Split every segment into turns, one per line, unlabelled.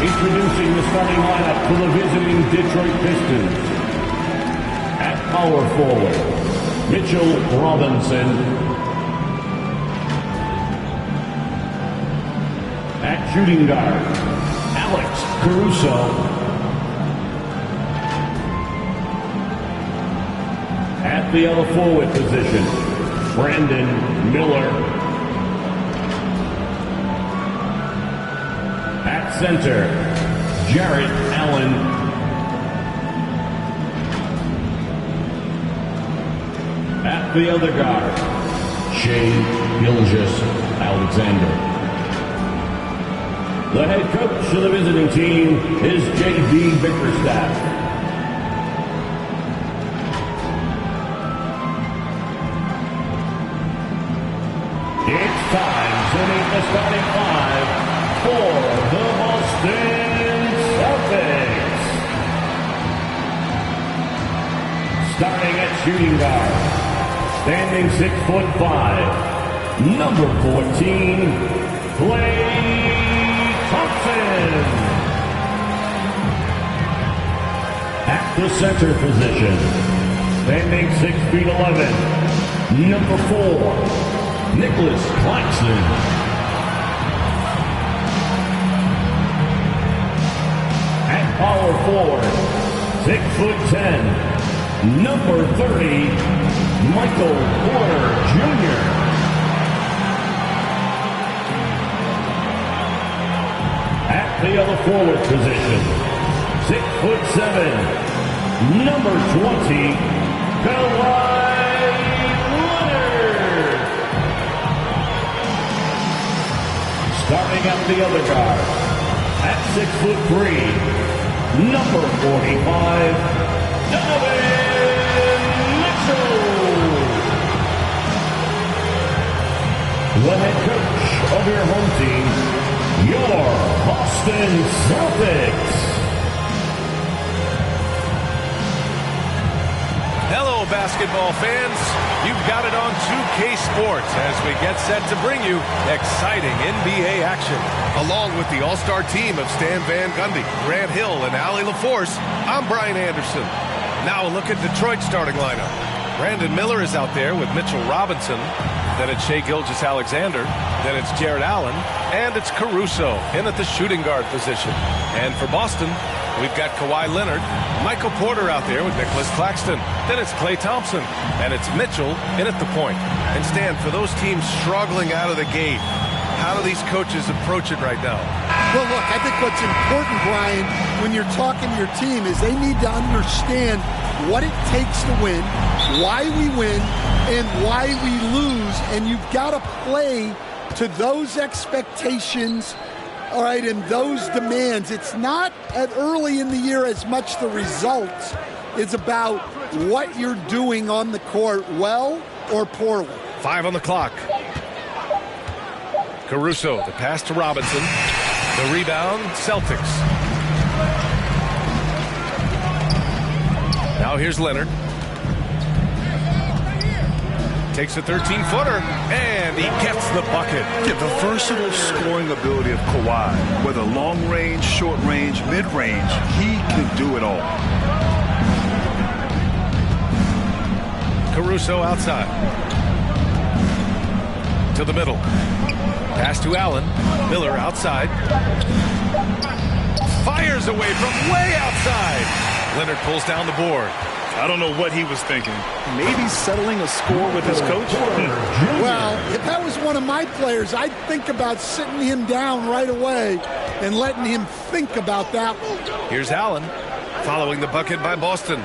Introducing the starting lineup for the visiting Detroit Pistons. At power forward, Mitchell Robinson. At shooting guard, Alex Caruso. At the other forward position, Brandon Miller. At center, Jarrett Allen. At the other guard, Shai Gilgeous-Alexander. The head coach of the visiting team is JB Bickerstaff. It's time to meet the starting five for the Boston Celtics. Starting at shooting guard, standing 6'5", number 14, Klay Thompson. At the center position, standing 6'11", number 4, Nicholas Claxton. At power forward, 6'10", number 30, Michael Porter Jr. At the other forward position, 6'7", number 20, Kawhi. Starting at the other guard, at 6'3", number 45, Donovan Mitchell. The head coach of your home team, your Boston Celtics.
Hello, basketball fans. You've got it on 2K Sports as we get set to bring you exciting NBA action. Along with the all-star team of Stan Van Gundy, Grant Hill, and Allie LaForce, I'm Brian Anderson. Now a look at Detroit's starting lineup. Brandon Miller is out there with Mitchell Robinson. Then it's Shai Gilgeous-Alexander. Then it's Jarrett Allen. And it's Caruso in at the shooting guard position. And for Boston, we've got Kawhi Leonard, Michael Porter out there with Nicholas Claxton. Then it's Klay Thompson, and it's Mitchell in at the point. And Stan, for those teams struggling out of the gate, how do these coaches approach it right now?
Well, look, I think what's important, Brian, when you're talking to your team is they need to understand what it takes to win, why we win, and why we lose. And you've got to play to those expectations, all right, and those demands. It's not early in the year as much the results. It's about what you're doing on the court, well or poorly.
5 on the clock. Caruso, the pass to Robinson. The rebound, Celtics. Now here's Leonard. Takes a 13-footer, and he gets the bucket.
Yeah, the versatile scoring ability of Kawhi, whether long range, short range, mid range, he can do it all.
Caruso outside. To the middle. Pass to Allen. Miller outside. Fires away from way outside. Leonard pulls down the board.
I don't know what he was thinking. Maybe settling a score with his coach?
Well, if that was one of my players, I'd think about sitting him down right away and letting him think about that one.
Here's Allen, following the bucket by Boston.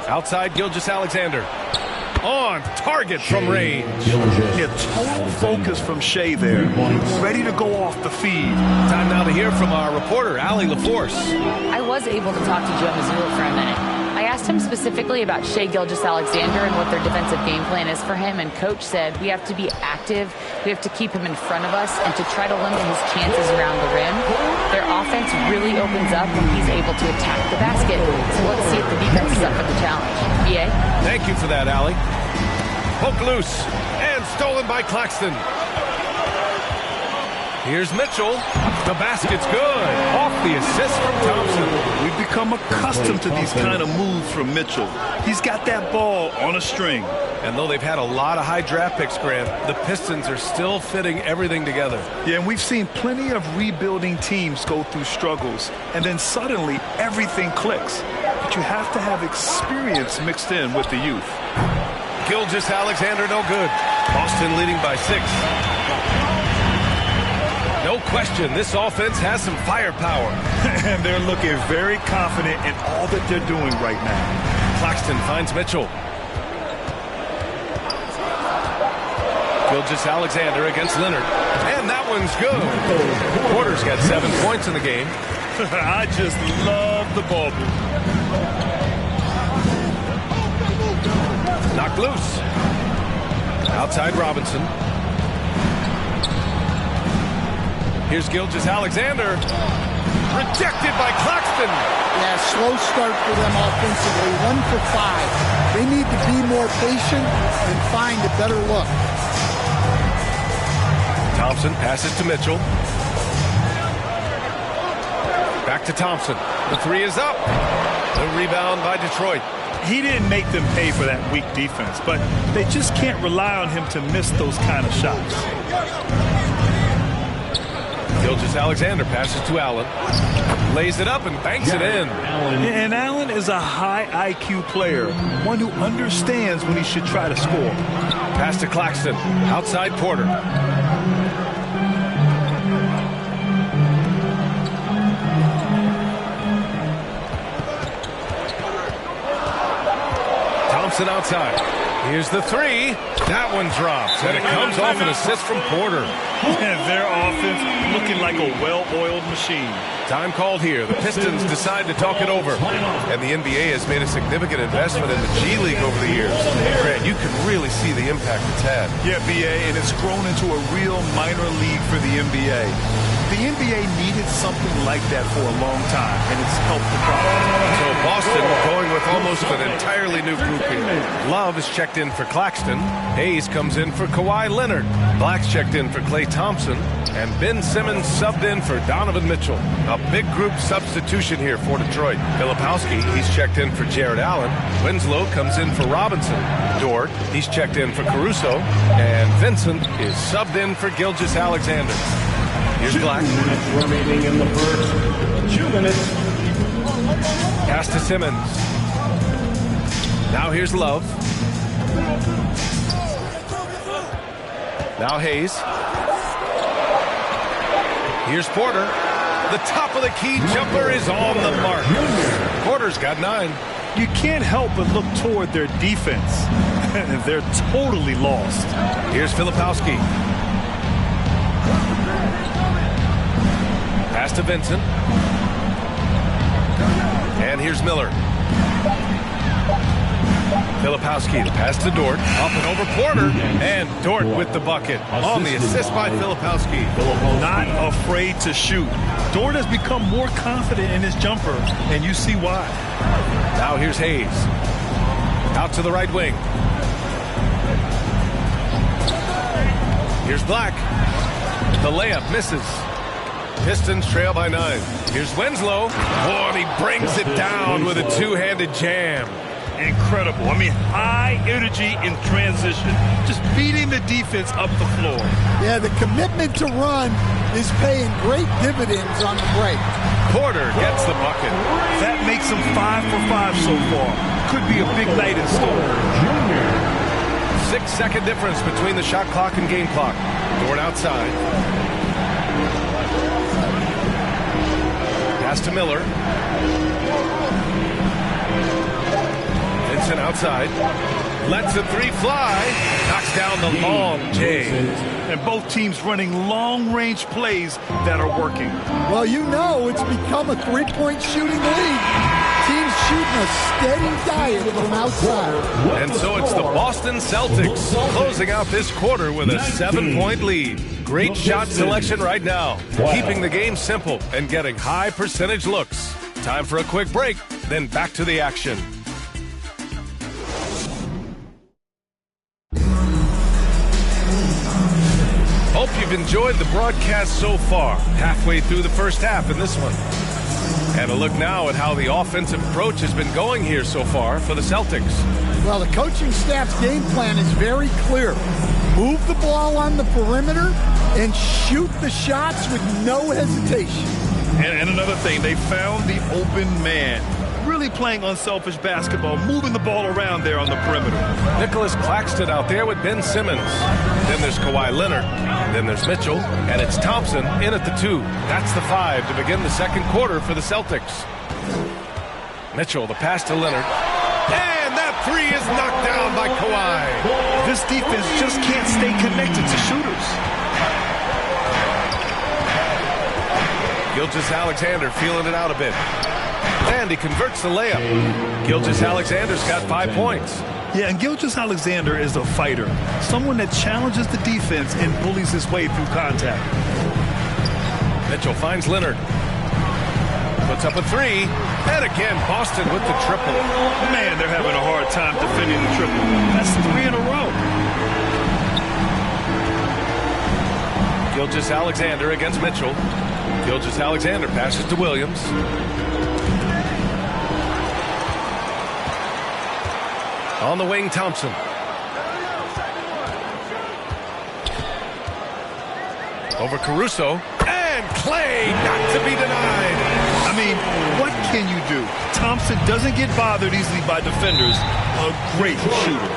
Outside, Gilgeous-Alexander. On target from range.
Yeah, total focus from Shai there. Ready to go off the feed.
Time now to hear from our reporter, Allie LaForce.
I was able to talk to Joe Mazzulla for a minute. I asked him specifically about Shai Gilgeous-Alexander and what their defensive game plan is for him, and Coach said we have to be active, we have to keep him in front of us, and to try to limit his chances around the rim. Their offense really opens up when he's able to attack the basket. So let's see if the defense is up for the challenge. BA?
Thank you for that, Allie. Poke loose, and stolen by Claxton. Here's Mitchell. The basket's good. Off the assist from Thompson.
We've become accustomed to these kind of moves from Mitchell. He's got that ball on a string.
And though they've had a lot of high draft picks, Grant, the Pistons are still fitting everything together.
Yeah, and we've seen plenty of rebuilding teams go through struggles, and then suddenly everything clicks. But you have to have experience mixed in with the youth.
Gilgeous-Alexander, no good. Boston leading by 6. No question, this offense has some firepower.
And they're looking very confident in all that they're doing right now.
Claxton finds Mitchell. Gilgeous-Alexander against Leonard. And that one's good. Porter's got 7 points in the game.
I just love the ball movement.
Knocked loose. Outside Robinson. Here's Gilgeous-Alexander. Rejected by Claxton.
Yeah, slow start for them offensively. 1 for 5. They need to be more patient and find a better look.
Thompson passes to Mitchell. Back to Thompson. The 3 is up. The rebound by Detroit.
He didn't make them pay for that weak defense, but they just can't rely on him to miss those kind of shots.
Gilgeous-Alexander passes to Allen. Lays it up and banks it in.
And Allen is a high IQ player, one who understands when he should try to score.
Pass to Claxton. Outside Porter. Thompson outside. Here's the 3. That one drops, and it comes off an assist from Porter.
And their offense looking like a well-oiled machine.
Time called here. The Pistons decide to talk it over. And the NBA has made a significant investment in the G League over the years. Grant, you can really see the impact it's had.
Yeah, BA, and it's grown into a real minor league for the NBA. The NBA needed something like that for a long time, and it's helped the problem.
So Boston going with almost an entirely new group here. Love is checked in for Claxton. Hayes comes in for Kawhi Leonard. Black's checked in for Klay Thompson. And Ben Simmons subbed in for Donovan Mitchell. A big group substitution here for Detroit. Filipowski, he's checked in for Jared Allen. Winslow comes in for Robinson. Dort, he's checked in for Caruso. And Vincent is subbed in for Gilgeous-Alexander. Here's Black.
2 minutes remaining in the first. 2 minutes.
Pass to Simmons. Now here's Love. Now Hayes. Here's Porter. The top of the key jumper is on the mark. Porter's got 9.
You can't help but look toward their defense. They're totally lost.
Here's Filipowski. Pass to Vincent. And here's Miller. Filipowski, the pass to Dort. Up and over Porter. And Dort with the bucket. On the assist by Filipowski.
Not afraid to shoot. Dort has become more confident in his jumper, and you see why.
Now here's Hayes. Out to the right wing. Here's Black. The layup misses. Pistons trail by 9. Here's Winslow. Oh, and he brings it down with a two-handed jam.
Incredible. I mean, high energy in transition. Just beating the defense up the floor.
Yeah, the commitment to run is paying great dividends on the break.
Porter gets the bucket.
That makes him 5 for 5 so far. Could be a big night in store.
6-second difference between the shot clock and game clock. Dort outside. Pass to Miller. Vincent outside. Lets the 3 fly. Knocks down the long J.
And both teams running long-range plays that are working.
Well, you know it's become a three-point shooting league. Teams shooting a steady diet from outside.
And so it's the Boston Celtics closing out this quarter with a 7-point lead. Great shot selection right now. Keeping the game simple and getting high percentage looks. Time for a quick break, then back to the action. you've enjoyed the broadcast so far. Halfway through the first half in this one. And a look now at how the offensive approach has been going here so far for the Celtics.
Well, the coaching staff's game plan is very clear. Move the ball on the perimeter and shoot the shots with no hesitation.
And another thing, they found the open man. Really playing unselfish basketball, moving the ball around there on the perimeter.
Nicholas Claxton out there with Ben Simmons. Then there's Kawhi Leonard. Then there's Mitchell. And it's Thompson in at the 2. That's the 5 to begin the second quarter for the Celtics. Mitchell, the pass to Leonard. And that 3 is knocked down by Kawhi.
This defense just can't stay connected to shooters.
Gilgeous-Alexander feeling it out a bit. And he converts the layup. Gilgeous-Alexander's got 5 points.
Yeah, and Gilgeous-Alexander is a fighter. Someone that challenges the defense and bullies his way through contact.
Mitchell finds Leonard. Puts up a 3. And again, Boston with the triple.
Man, they're having a hard time defending the triple. That's 3 in a row.
Gilgeous-Alexander against Mitchell. Gilgeous-Alexander passes to Williams. On the wing, Thompson. Over Caruso. And Clay, not to be denied.
I mean, what can you do? Thompson doesn't get bothered easily by defenders. A great shooter.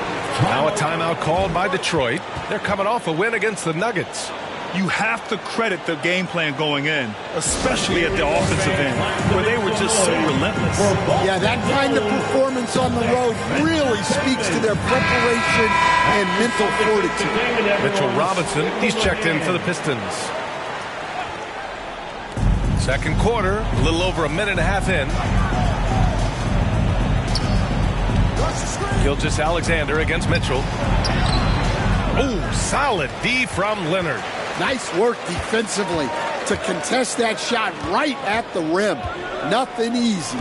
Now a timeout called by Detroit. They're coming off a win against the Nuggets.
You have to credit the game plan going in, especially at the offensive end, where they were just so relentless.
Yeah, that kind of performance on the road really speaks to their preparation and mental fortitude.
Mitchell Robinson, he's checked in for the Pistons. Second quarter, a little over a minute and a half in. Gilgeous-Alexander against Mitchell. Oh, solid D from Leonard.
Nice work defensively to contest that shot right at the rim. Nothing easy.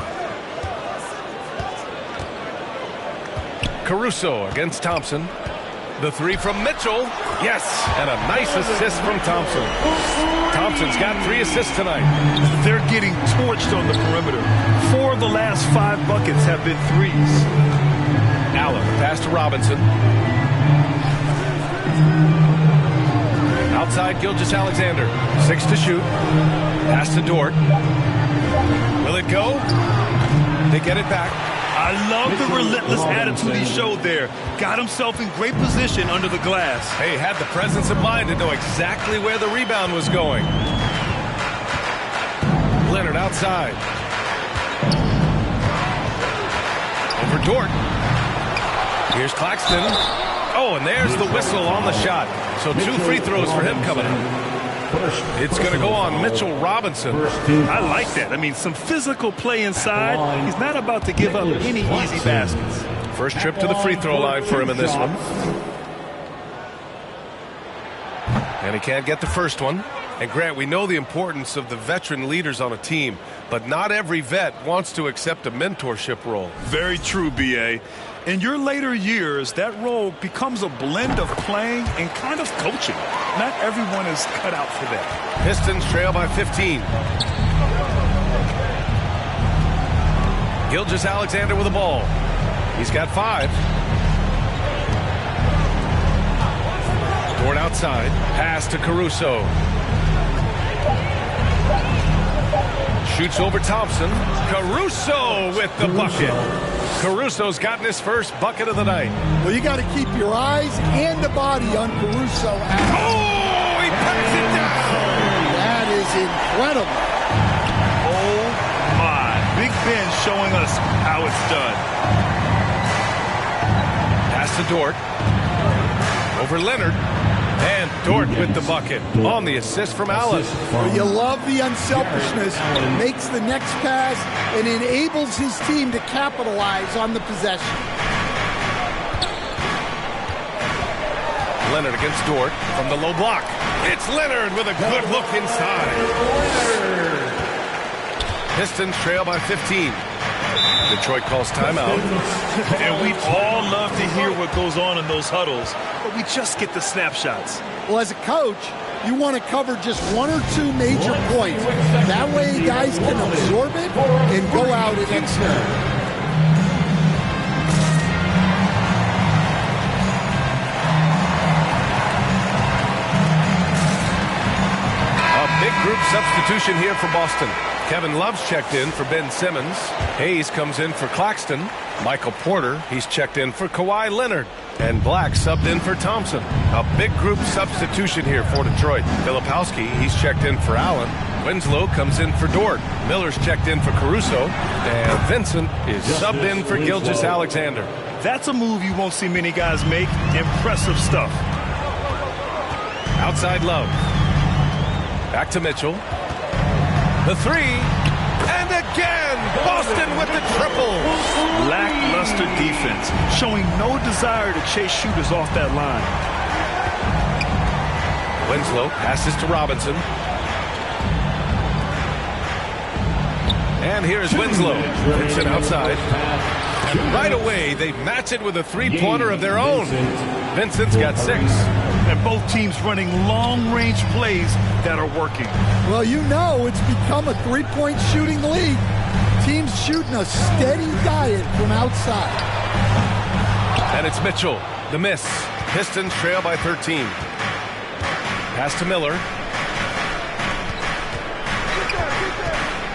Caruso against Thompson. The 3 from Mitchell. Yes, and a nice assist from Thompson. Thompson's got 3 assists tonight.
They're getting torched on the perimeter. 4 of the last 5 buckets have been 3s.
Allen, pass to Robinson. Outside Gilgeous-Alexander. 6 to shoot. Pass to Dort. Will it go? They get it back.
I love the relentless attitude he showed there. Got himself in great position under the glass.
Hey, had the presence of mind to know exactly where the rebound was going. Leonard outside. Over Dort. Here's Claxton. Oh, and there's the whistle on the shot. So 2 free throws for him coming up. It's going to go on Mitchell Robinson.
I like that. I mean, some physical play inside. He's not about to give up any easy baskets.
First trip to the free throw line for him in this one. And he can't get the first one. And Grant, we know the importance of the veteran leaders on a team, but not every vet wants to accept a mentorship role.
Very true, B.A. In your later years, that role becomes a blend of playing and kind of coaching. Not everyone is cut out for that.
Pistons trail by 15. Gilgeous-Alexander with the ball. He's got 5. Dort outside. Pass to Caruso. Shoots over Thompson. Caruso with the bucket. Caruso's gotten his first bucket of the night.
Well, you got to keep your eyes and the body on Caruso.
Oh, he packs it down.
That is incredible.
Oh, my. Big Ben showing us how it's done.
Pass to Dort. Over Leonard. And Dort with the bucket on the assist from Allen.
Well, you love the unselfishness. Makes the next pass and enables his team to capitalize on the possession.
Leonard against Dort from the low block. It's Leonard with a good look inside. Pistons trail by 15. Detroit calls timeout.
And we all love to hear what goes on in those huddles, but we just get the snapshots.
Well, as a coach, you want to cover just one or two major points. That way guys can absorb it and go out and execute.
Group substitution here for Boston. Kevin Love's checked in for Ben Simmons. Hayes comes in for Claxton. Michael Porter, he's checked in for Kawhi Leonard. And Black subbed in for Thompson. A big group substitution here for Detroit. Filipowski, he's checked in for Allen. Winslow comes in for Dort. Miller's checked in for Caruso. And Vincent is subbed in for Gilgeous-Alexander.
That's a move you won't see many guys make. Impressive stuff.
Outside Love. Back to Mitchell. The three. And again, Boston with the triple.
Lackluster defense, showing no desire to chase shooters off that line.
Winslow passes to Robinson. And here's Winslow. Vincent outside. And right away, they match it with a three-pointer of their own. Vincent's got 6.
And both teams running long-range plays that are working.
Well, you know it's become a three-point shooting league. Teams shooting a steady diet from outside.
And it's Mitchell. The miss. Pistons trail by 13. Pass to Miller.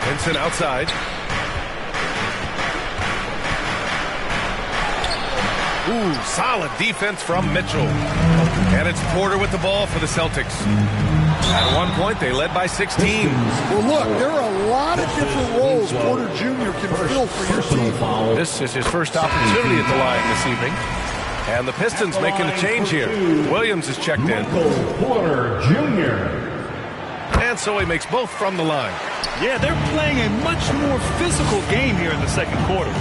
Vincent outside. Ooh, solid defense from Mitchell. And it's Porter with the ball for the Celtics. At one point, they led by 16.
Well, look, there are a lot of different roles Porter Jr. can fill for your team.
This is his first opportunity at the line this evening. And the Pistons making a change here. Williams is checked in.
Porter Jr.
And so he makes both from the line.
Yeah, they're playing a much more physical game here in the second quarter.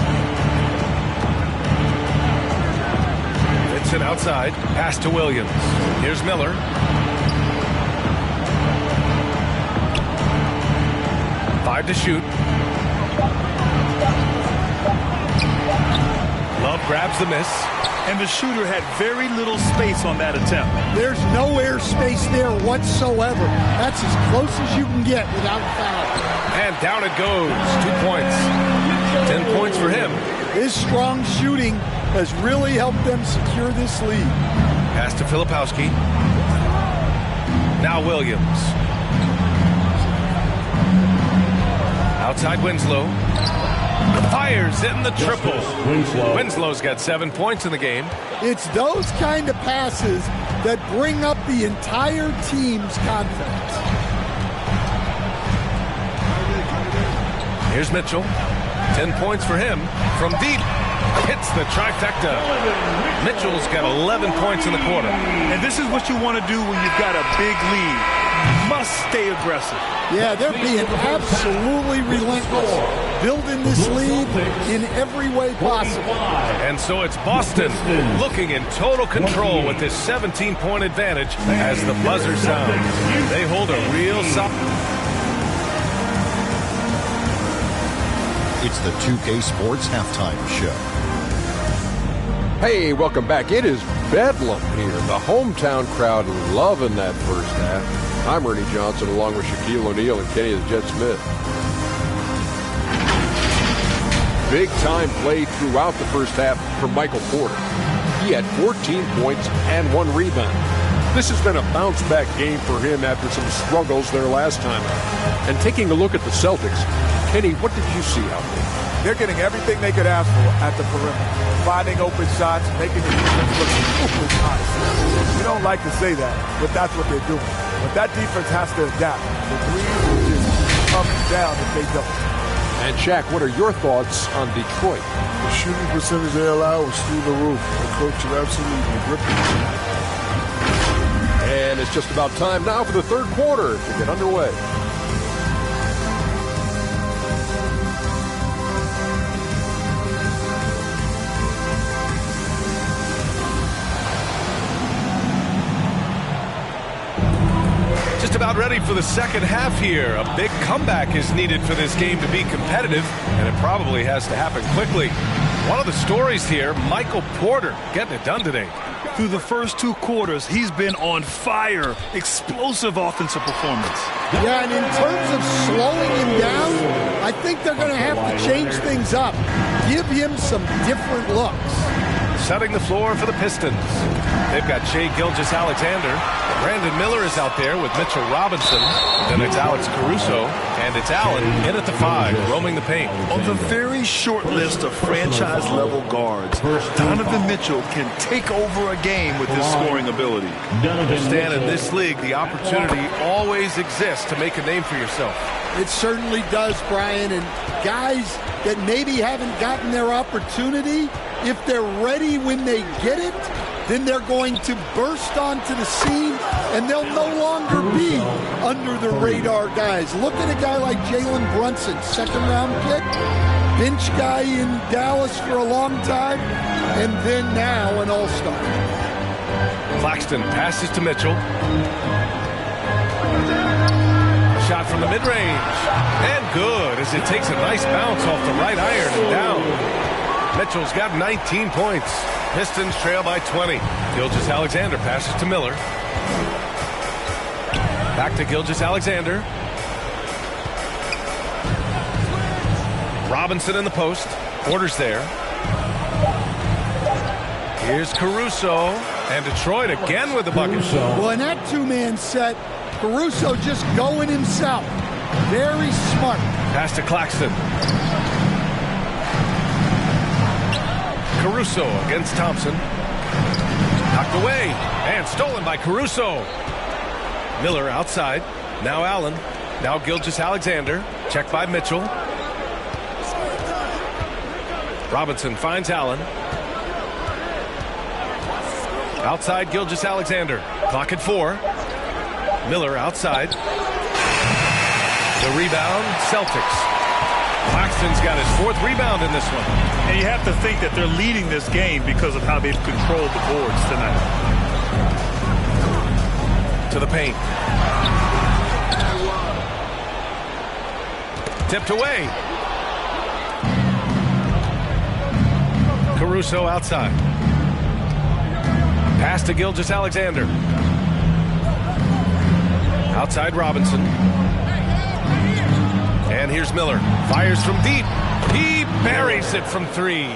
Vincent outside. Pass to Williams. Here's Miller. Five to shoot. Love grabs the miss.
And the shooter had very little space on that attempt.
There's no air space there whatsoever. That's as close as you can get without foul.
And down it goes. 2 points. 10 points for him.
His strong shooting has really helped them secure this lead.
Pass to Filipowski. Now Williams. Outside Winslow. Fires in the triple. Winslow's got 7 points in the game.
It's those kind of passes that bring up the entire team's confidence.
Here's Mitchell. 10 points for him. From deep. Hits the trifecta. Mitchell's got 11 points in the quarter.
And this is what you want to do when you've got a big lead. Must stay aggressive.
Yeah, they're being absolutely relentless. Building this lead in every way possible.
And so it's Boston looking in total control with this 17-point advantage as the buzzer sounds. They hold a real solid.
It's the 2K Sports Halftime Show.
Hey, welcome back. It is Bedlam here. The hometown crowd loving that first half. I'm Ernie Johnson along with Shaquille O'Neal and Kenny the Jet Smith. Big time play throughout the first half from Michael Porter. He had 14 points and 1 rebound. This has been a bounce-back game for him after some struggles there last time out. And taking a look at the Celtics, Kenny, what did you see out there?
They're getting everything they could ask for at the perimeter. Finding open shots, making the defense look super nice. We don't like to say that, but that's what they're doing. But that defense has to adapt. The threes will just up and down if they don't.
And Shaq, what are your thoughts on Detroit?
The shooting percentage they allow was through the roof. The coach is absolutely gripping.
And it's just about time now for the third quarter to get underway.
about ready for the second half here. A big comeback is needed for this game to be competitive, and it probably has to happen quickly. One of the stories here, Michael Porter getting it done today.
Through the first 2 quarters, he's been on fire. Explosive offensive performance.
Yeah, and in terms of slowing him down, I think they're going to have to change things up. Give him some different looks.
Setting the floor for the Pistons. They've got Shai Gilgeous-Alexander. Brandon Miller is out there with Mitchell Robinson. Then it's Alex Caruso. And it's Allen in at the 5, roaming the paint.
On the very short list of franchise-level guards, Donovan Mitchell can take over a game with his scoring ability.
Understand, in this league, the opportunity always exists to make a name for yourself.
It certainly does, Brian. And guys that maybe haven't gotten their opportunity, if they're ready when they get it, then they're going to burst onto the scene, and they'll no longer be under the radar guys. Look at a guy like Jalen Brunson, second-round pick, bench guy in Dallas for a long time, and then now an all-star.
Claxton passes to Mitchell. Shot from the mid-range, and good as it takes a nice bounce off the right iron and down. Mitchell's got 19 points. Pistons trail by 20. Gilgeous-Alexander passes to Miller. Back to Gilgeous-Alexander. Robinson in the post. Orders there. Here's Caruso. And Detroit again with the bucket.
Well, in that 2-man set, Caruso just going himself. Very smart.
Pass to Claxton. Caruso against Thompson. Knocked away and stolen by Caruso. Miller outside. Now Allen. Now Gilgeous-Alexander. Checked by Mitchell. Robinson finds Allen. Outside Gilgeous-Alexander. Clock at 4. Miller outside. The rebound, Celtics. Claxton's got his 4th rebound in this one.
And you have to think that they're leading this game because of how they've controlled the boards tonight.
To the paint. Tipped away. Caruso outside. Pass to Gilgeous-Alexander. Outside Robinson. And here's Miller. Fires from deep. He buries it from 3.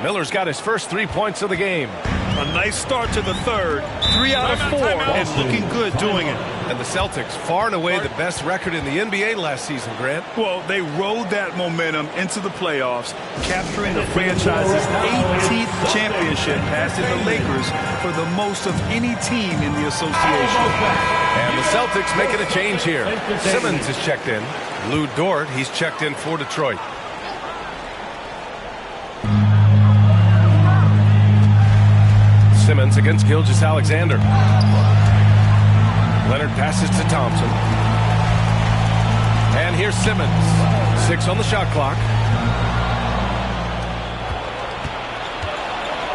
Miller's got his first 3 points of the game.
A nice start to the 3rd. 3 out of 4 and looking good doing it.
And the Celtics, far and away the best record in the NBA last season, Grant.
Well, they rode that momentum into the playoffs, capturing the franchise's 18th championship, passing the Lakers for the most of any team in the association.
And the Celtics making a change here. Simmons is checked in. Lou Dort, he's checked in for Detroit. Simmons against Gilgeous-Alexander. Leonard passes to Thompson. And here's Simmons. 6 on the shot clock.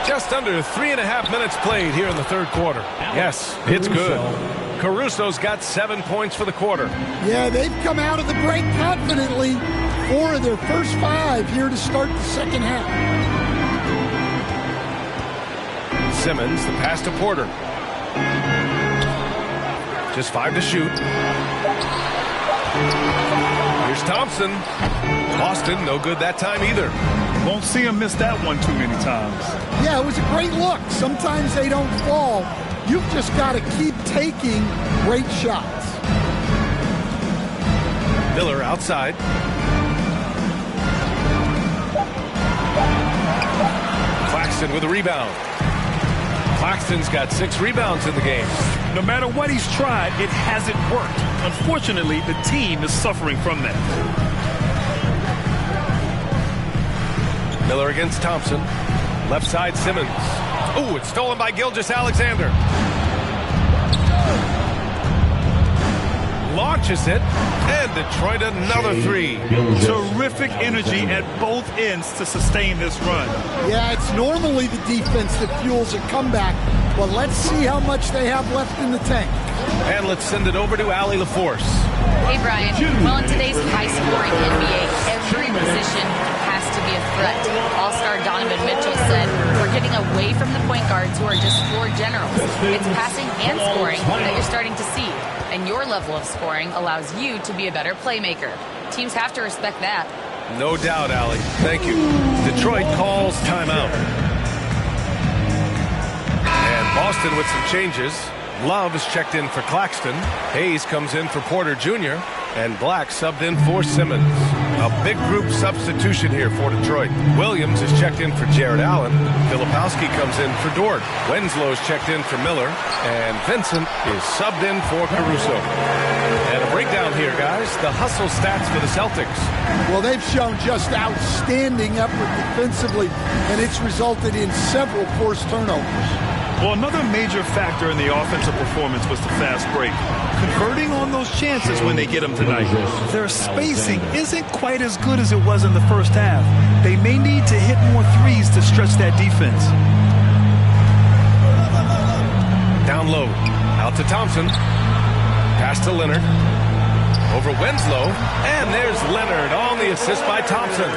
Just under 3.5 minutes played here in the 3rd quarter. Yes, it's good. Caruso's got 7 points for the quarter.
Yeah, they've come out of the break confidently. 4 of their first 5 here to start the second half.
Simmons, the pass to Porter. Just 5 to shoot. Here's Thompson. Boston, no good that time either.
Won't see him miss that one too many times.
Yeah, it was a great look. Sometimes they don't fall. You've just got to keep taking great shots.
Miller outside. Claxton with a rebound. Claxton's got 6 rebounds in the game.
No matter what he's tried, it hasn't worked. Unfortunately, the team is suffering from that.
Miller against Thompson. Left side Simmons. Oh, it's stolen by Gilgeous-Alexander. Launches it, and Detroit another 3.
Terrific energy at both ends to sustain this run.
Yeah, it's normally the defense that fuels a comeback, but let's see how much they have left in the tank.
And let's send it over to Allie LaForce.
Hey, Brian. Well, in today's high-scoring NBA, every position has to be a threat. All-star Donovan Mitchell said, we're getting away from the point guards who are just floor generals. It's passing and scoring that you're starting to see. And your level of scoring allows you to be a better playmaker. Teams have to respect that.
No doubt, Allie. Thank you. Detroit calls timeout. And Boston with some changes. Love is checked in for Claxton. Hayes comes in for Porter Jr. And Black subbed in for Simmons. A big group substitution here for Detroit. Williams is checked in for Jared Allen. Filipowski comes in for Dort. Wenslow's checked in for Miller. And Vincent is subbed in for Caruso. And a breakdown here, guys. The hustle stats for the Celtics.
Well, they've shown just outstanding effort defensively, and it's resulted in several forced turnovers.
Well, another major factor in the offensive performance was the fast break. Converting on those chances when they get them tonight. Their spacing isn't quite as good as it was in the first half. They may need to hit more threes to stretch that defense.
Down low. Out to Thompson. Pass to Leonard. Over Winslow. And there's Leonard on the assist by Thompson.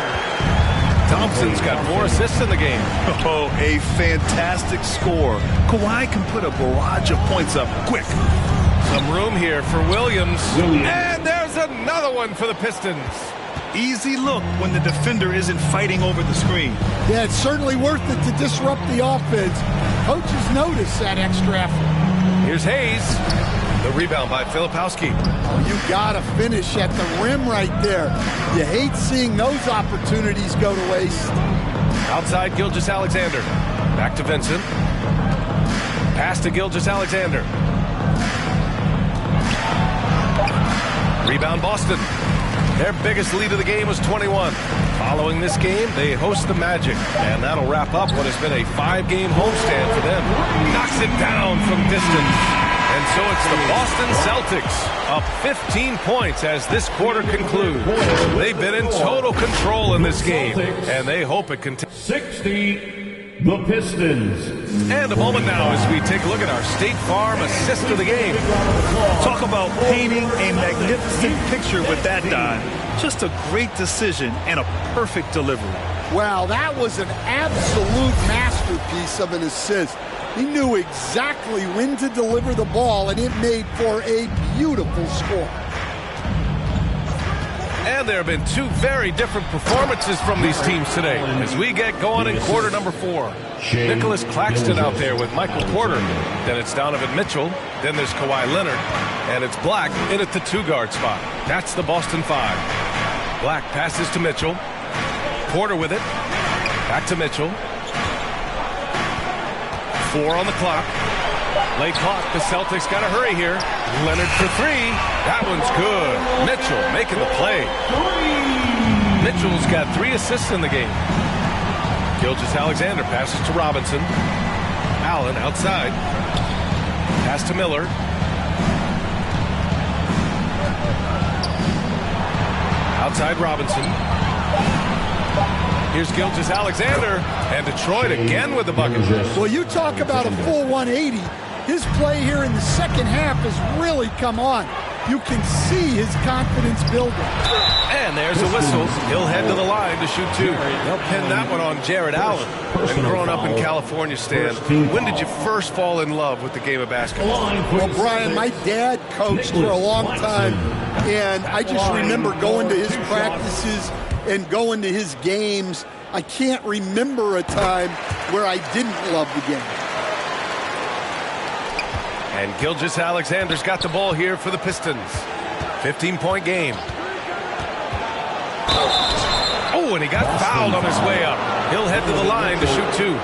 Thompson's got 4 assists in the game.
Oh, a fantastic score. Kawhi can put a barrage of points up quick.
Some room here for Williams. And there's another one for the Pistons.
Easy look when the defender isn't fighting over the screen.
Yeah, it's certainly worth it to disrupt the offense. Coaches notice that extra effort.
Here's Hayes. The rebound by Filipowski.
Oh, you got to finish at the rim right there. You hate seeing those opportunities go to waste.
Outside Gilgeous-Alexander. Back to Vincent. Pass to Gilgeous-Alexander. Rebound Boston. Their biggest lead of the game was 21. Following this game, they host the Magic. And that'll wrap up what has been a 5-game homestand for them. Knocks it down from distance. And so it's the Boston Celtics up 15 points as this quarter concludes. They've been in total control in this game, and they hope it continues.
60, the Pistons.
And a moment now as we take a look at our State Farm assist of the game.
Talk about painting a magnificent picture with that dive. Just a great decision and a perfect delivery.
Wow, that was an absolute masterpiece of an assist. He knew exactly when to deliver the ball, and it made for a beautiful score.
And there have been 2 very different performances from these teams today as we get going in quarter number 4. Nicholas Claxton out there with Michael Porter. Then it's Donovan Mitchell. Then there's Kawhi Leonard. And it's Black in at the 2-guard spot. That's the Boston 5. Black passes to Mitchell. Porter with it. Back to Mitchell. 4 on the clock. Late clock. The Celtics got to hurry here. Leonard for 3. That one's good. Mitchell making the play. Mitchell's got 3 assists in the game. Gilgeous-Alexander passes to Robinson. Allen outside. Pass to Miller. Outside Robinson. Here's Gilgeous-Alexander, and Detroit again with the bucket.
Well, you talk about a full 180. His play here in the second half has really come on. You can see his confidence building.
And there's a whistle. He'll head to the line to shoot 2. They'll pin that one on Jared Allen. And growing up in California, Stan, when did you first fall in love with the game of basketball?
Well, Brian, my dad coached for a long time, and I just remember going to his practices and going to his games. I can't remember a time where I didn't love the game.
And Gilgeous-Alexander's got the ball here for the Pistons. 15-point game. Oh, and he got fouled on his way up. He'll head to the line to shoot 2.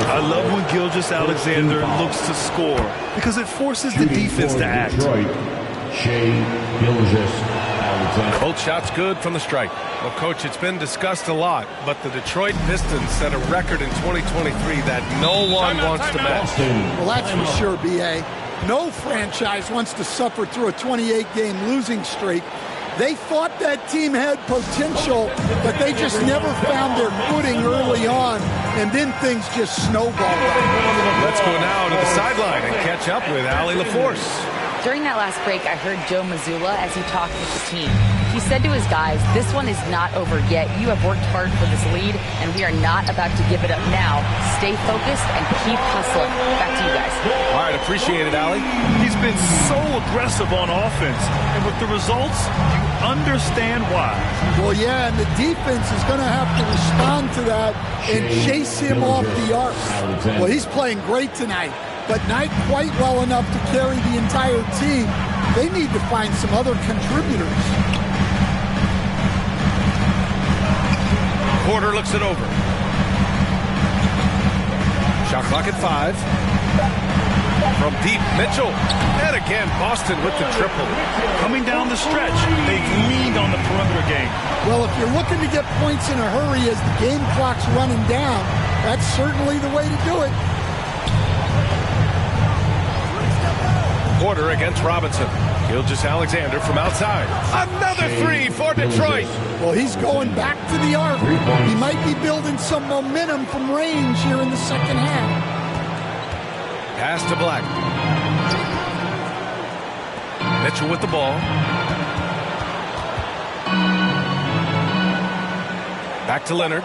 I love when Gilgeous-Alexander looks to score because it forces the defense to act.
Both shots good from the strike. Well, Coach, it's been discussed a lot, but the Detroit Pistons set a record in 2023 that no one wants to match.
Well, that's for sure, B.A. No franchise wants to suffer through a 28-game losing streak. They thought that team had potential, but they just never found their footing early on. and then things just snowball.
Let's go now to the sideline and catch up with Allie LaForce.
During that last break, I heard Joe Mazzulla as he talked with the team. He said to his guys, this one is not over yet. You have worked hard for this lead, and we are not about to give it up now. Stay focused and keep hustling. Back to you guys.
All right, appreciate it, Allie.
He's been so aggressive on offense, and with the results, you understand why.
Well, yeah, and the defense is going to have to respond to that and chase him off the arc. Well, he's playing great tonight, but not quite well enough to carry the entire team. They need to find some other contributors.
Porter looks it over. Shot clock at 5. From deep, Mitchell. And again, Boston with the triple.
Coming down the stretch, they've leaned on the perimeter game.
Well, if you're looking to get points in a hurry as the game clock's running down, that's certainly the way to do it.
Porter against Robinson. Gilgeous-Alexander from outside. Another three for Detroit.
Well, he's going back to the arc. He might be building some momentum from range here in the second half.
Pass to Black. Mitchell with the ball. Back to Leonard.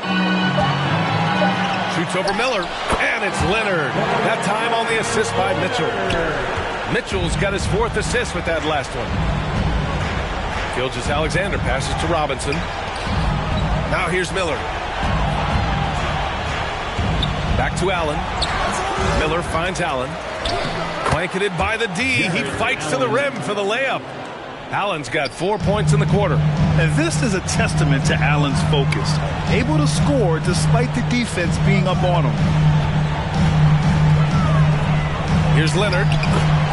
Shoots over Miller. And it's Leonard. That time on the assist by Mitchell. Mitchell's got his 4th assist with that last one. Gilgeous-Alexander passes to Robinson. Now here's Miller. Back to Allen. Miller finds Allen. Blanketed by the D. He fights to the rim for the layup. Allen's got 4 points in the quarter.
And this is a testament to Allen's focus. Able to score despite the defense being up on him.
Here's Leonard.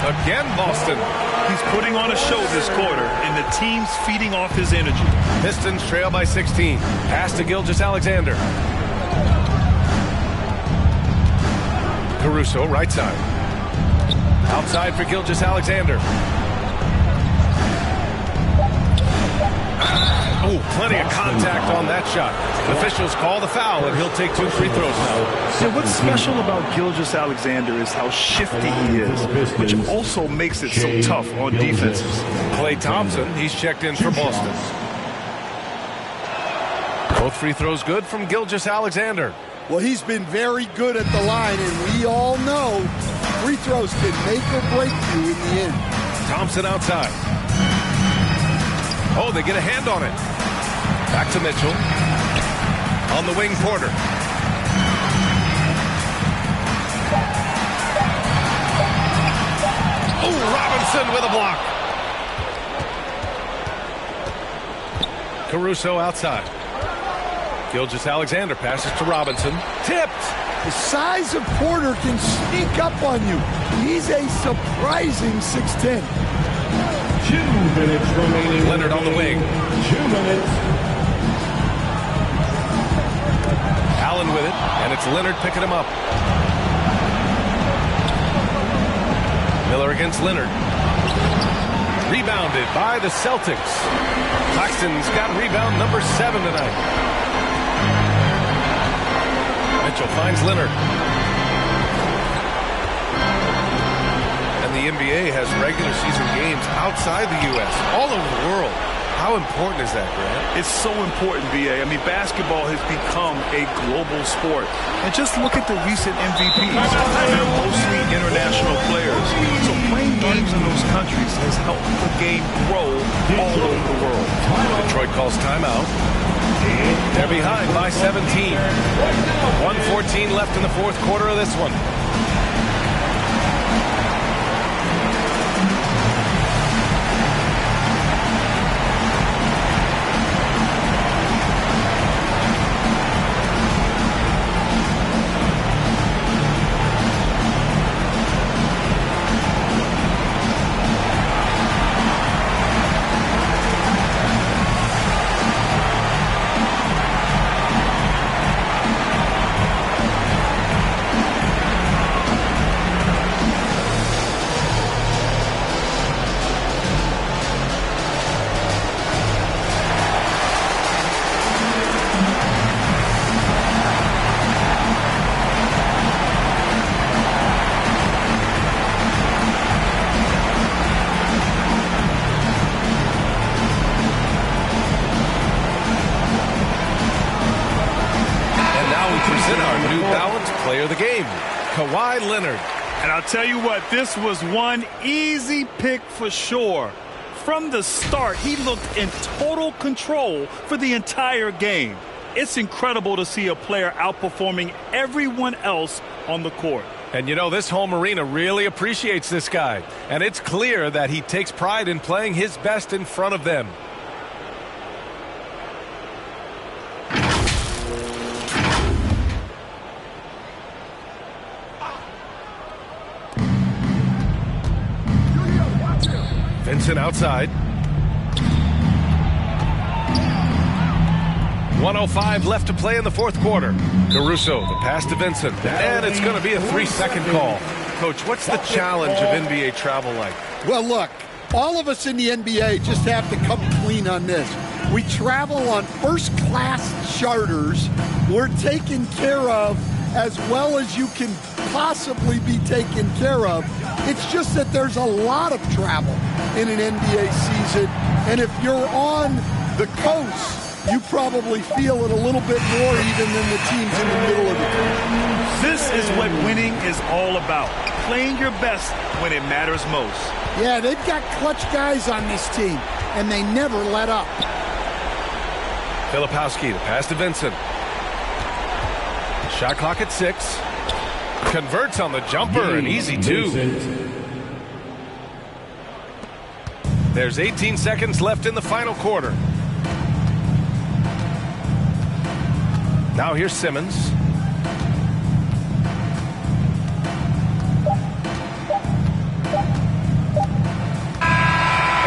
Again, Boston.
He's putting on a show this quarter, and the team's feeding off his energy.
Pistons trail by 16. Pass to Gilgeous-Alexander. Caruso, right side. Outside for Gilgeous-Alexander. Oh, plenty of contact on that shot. Officials call the foul, and he'll take 2 free throws now.
Yeah, what's special about Gilgeous-Alexander is how shifty he is, which also makes it so tough on defenses.
Klay Thompson, he's checked in for Boston. Both free throws good from Gilgeous-Alexander.
Well, he's been very good at the line, and we all know free throws can make or break you in the end.
Thompson outside. Oh, they get a hand on it. Back to Mitchell. On the wing, Porter. Oh, Robinson with a block. Caruso outside. Gilgeous-Alexander passes to Robinson. Tipped.
The size of Porter can sneak up on you. He's a surprising 6'10".
2 minutes remaining.
Leonard on the wing.
2 minutes.
Allen with it, and it's Leonard picking him up. Miller against Leonard. Rebounded by the Celtics. Claxton's got rebound number 7 tonight. Mitchell finds Leonard. And the NBA has regular season games outside the U.S., all over the world. How important is that, Grant?
It's so important, B.A. I mean, basketball has become a global sport. And just look at the recent MVPs. They're mostly international players. So playing games in those countries has helped the game grow all over the world.
Detroit calls timeout. They're behind by 17. 1:14 left in the 4th quarter of this one. present our New Balance Player of the Game, Kawhi Leonard.
And I'll tell you what, this was one easy pick for sure. From the start, he looked in total control for the entire game. It's incredible to see a player outperforming everyone else on the court.
And you know, this home arena really appreciates this guy. And it's clear that he takes pride in playing his best in front of them. Vincent outside. 1:05 left to play in the fourth quarter. Caruso, the pass to Vincent. And it's going to be a 3-second call. Coach, what's the challenge of NBA travel like?
Well, look, all of us in the NBA just have to come clean on this. We travel on first-class charters. We're taken care of as well as you can possibly be taken care of. It's just that there's a lot of travel in an NBA season. And if you're on the coast, you probably feel it a little bit more even than the teams in the middle of the country.
This is what winning is all about. Playing your best when it matters most.
Yeah, they've got clutch guys on this team, and they never let up.
Filipowski, the pass to Vincent. Shot clock at 6. Converts on the jumper, an easy 2. There's 18 seconds left in the final quarter. Now here's Simmons.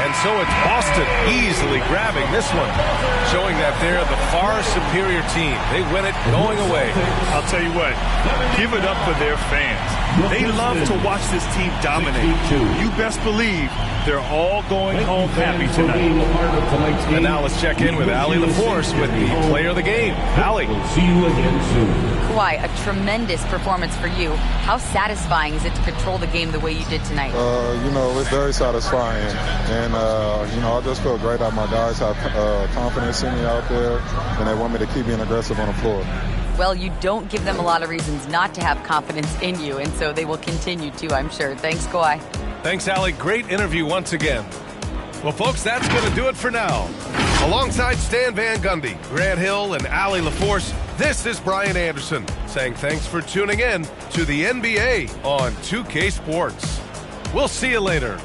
And so it's Boston easily grabbing this one, showing that they're the far superior team. They win it going away.
I'll tell you what, give it up for their fans. They love to watch this team dominate. You best believe they're all going home happy tonight.
And now let's check in with Allie LaForce with the player of the game. Allie.
See you again soon.
Kawhi, a tremendous performance for you. How satisfying is it to control the game the way you did tonight?
It's very satisfying. And, I just feel great that my guys have confidence in me out there, and they want me to keep being aggressive on the floor.
Well, you don't give them a lot of reasons not to have confidence in you, and so they will continue to, I'm sure. Thanks, Kawhi.
Thanks, Allie. Great interview once again. Well, folks, that's going to do it for now. Alongside Stan Van Gundy, Grant Hill, and Allie LaForce, this is Brian Anderson saying thanks for tuning in to the NBA on 2K Sports. We'll see you later.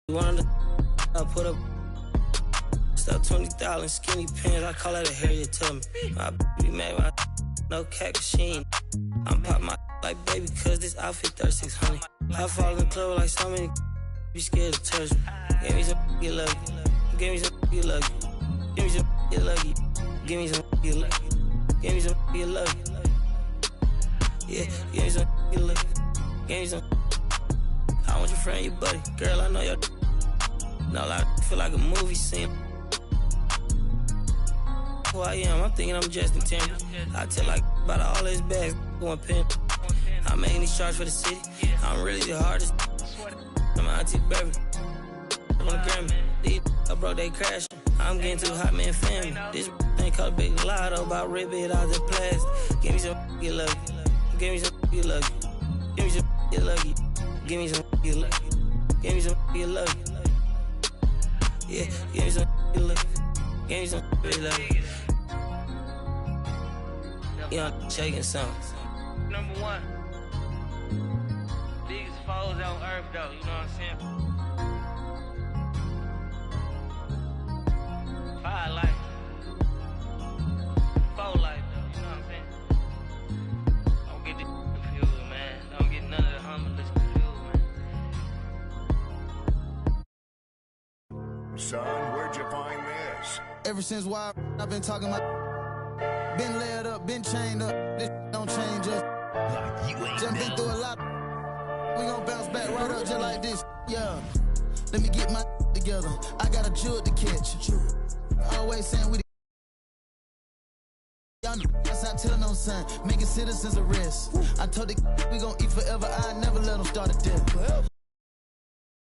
One of the I put up stuff 20,000 skinny pants. I call that a Harriet Tubman. My be mad by no cat machine. I'm pop my like baby cause this outfit 3600. I fall in the club like so many be scared to touch me. Give me some get lucky. Give me some get lucky. Give me some get lucky. Give me some get lucky. Give me some get lucky. Yeah, give me some get lucky. Give me some. I want your friend, your buddy. Girl, I know your. No, I feel like a movie scene. Who I am, I'm thinking I'm Justin Timberlake. I tell like about all his bags, going pin. I'm making these charts for the city. I'm really the hardest. I'm auntie baby. I'm on the Grammy. These I broke, they crashing. I'm getting too hot, man, family. This thing called Big Lotto about rip it out the plastic. Give me some get lucky. Give me some get lucky. Give me some get lucky. Give me some get lucky. Give me some get lucky. Yeah, give me some get lucky. Give me some get lucky. Yeah, I'm shaking something. Number one. Biggest foes on earth, though, you know what I'm saying? Fire life. Foe life, though, you know what I'm saying? Don't get this confused, man. Don't get none of the humblest confused, man.
Son, where'd you find this?
Ever since why I've been talking my been laid up, been chained up. This don't change us. Like you ain't just been through a lot. We gon' bounce back right up just like this. Yeah. Let me get my together. I got a jewel to catch. Always saying we y'all know I stop telling no son. Making citizens arrest. I told the we gon' eat forever. I never let them start a death.